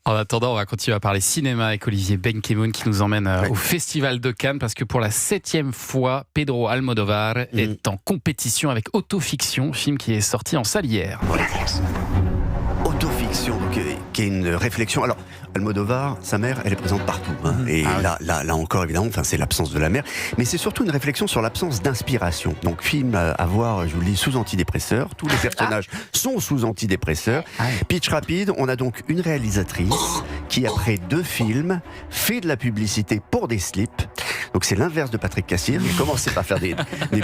En attendant, on va continuer à parler cinéma avec Olivier Benkemoun qui nous emmène au Festival de Cannes parce que pour la 7e fois, Pedro Almodóvar est en compétition avec Autofiction, film qui est sorti en salle hier. Autofiction, qui est une réflexion. Alors, Almodóvar, sa mère, elle est présente partout. Et là encore, évidemment, c'est l'absence de la mère. Mais c'est surtout une réflexion sur l'absence d'inspiration. Donc, film à voir, je vous le dis, sous antidépresseurs. Tous les personnages sont sous antidépresseurs. Pitch rapide, on a donc une réalisatrice qui, après 2 films, fait de la publicité pour des slips. Donc c'est l'inverse de Patrick Cassir. Il a commencé par faire des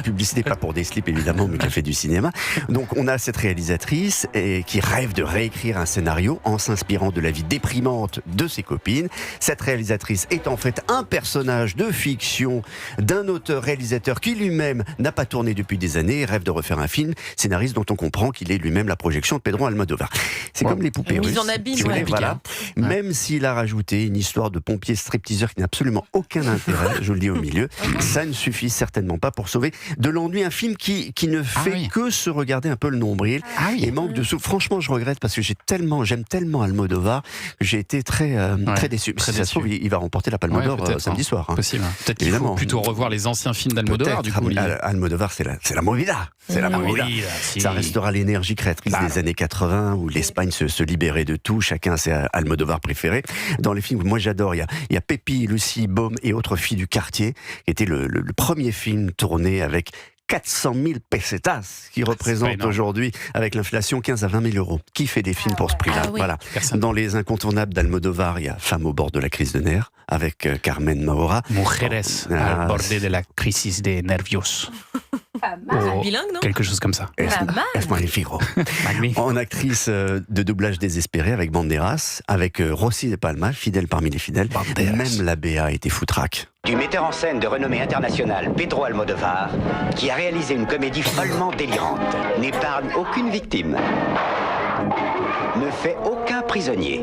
publicités, pas pour des slips évidemment, mais qui a fait du cinéma. Donc on a cette réalisatrice qui rêve de réécrire un scénario en s'inspirant de la vie déprimante de ses copines. Cette réalisatrice est en fait un personnage de fiction d'un auteur-réalisateur qui lui-même n'a pas tourné depuis des années et rêve de refaire un film, scénariste dont on comprend qu'il est lui-même la projection de Pedro Almodóvar. C'est comme les poupées russes. Mise en abîme, voilà. Même s'il a rajouté une histoire de pompier stripteaseur qui n'a absolument aucun intérêt, je le dis au milieu, ça ne suffit certainement pas pour sauver de l'ennui un film qui ne fait que se regarder un peu le nombril et manque de souffle. Franchement, je regrette parce que j'aime tellement Almodóvar que j'ai été très déçu. Si ça se trouve, il va remporter la Palme d'Or samedi soir. Possible. Peut-être qu'il faut plutôt revoir les anciens films d'Almodóvar du coup. Almodóvar, c'est la movida. C'est la movida. Ça restera l'énergie créatrice des années 80 où l'Espagne se libérait de tout. Chacun ses Almodóvar préférés. Dans les films que moi j'adore, il y a Pépi, Lucie, Baume et autres filles du quartier, qui était le premier film tourné avec 400 000 pesetas, qui représente aujourd'hui, avec l'inflation, 15 à 20 000 euros. Qui fait des films pour ce prix-là? Voilà. Dans les incontournables d'Almodóvar, il y a Femme au bord de la crise de nerfs, avec Carmen Maura. Mujeres al borde de la crisis de nervios. Bilingue, non? Quelque chose comme ça. Es magnifico. En actrice de doublage désespérée avec Banderas, avec Rosy de Palma, fidèle parmi les fidèles. Même la BA était foutraque. Du metteur en scène de renommée internationale Pedro Almodóvar, qui a réalisé une comédie follement délirante, n'épargne aucune victime, ne fait aucun prisonnier.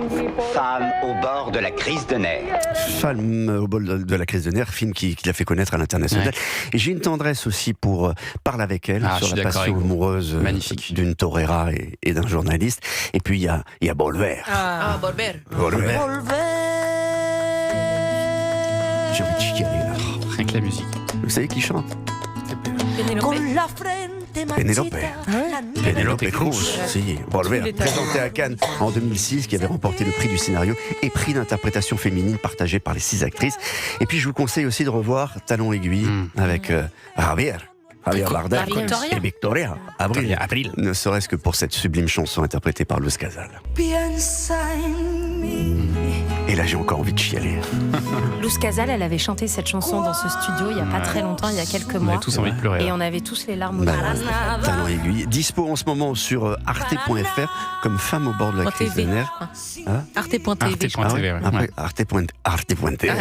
Femme au bord de la crise de nerfs. Femme au bord de la crise de nerfs, film qui l'a fait connaître à l'international. Et j'ai une tendresse aussi pour Parle avec elle, sur la passion amoureuse d'une torera et d'un journaliste. Et puis il y a Volver. Volver. J'ai envie de chialer là. Rien que la musique. Vous savez qui chante? Penélope Cruz. Si, Volver, présenté à Cannes en 2006, qui avait remporté le prix du scénario et prix d'interprétation féminine partagé par les 6 actrices. Et puis je vous conseille aussi de revoir Talon aiguille avec Javier Bardem et Victoria Abril. Ne serait-ce que pour cette sublime chanson interprétée par Luz Casal. Et là, j'ai encore envie de chialer. Luz Casal, elle avait chanté cette chanson dans ce studio il n'y a pas très longtemps, il y a quelques mois. On avait tous envie de pleurer. Et on avait tous les larmes aux yeux. Talent aiguille. Dispo en ce moment sur arte.fr comme Femme au bord de la crise de nerfs. Arte.tv.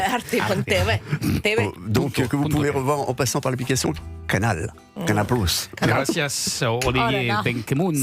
Arte.tv. Donc, que vous pouvez revoir en passant par l'application Canal Plus. Gracias, Olivier Benkemoun.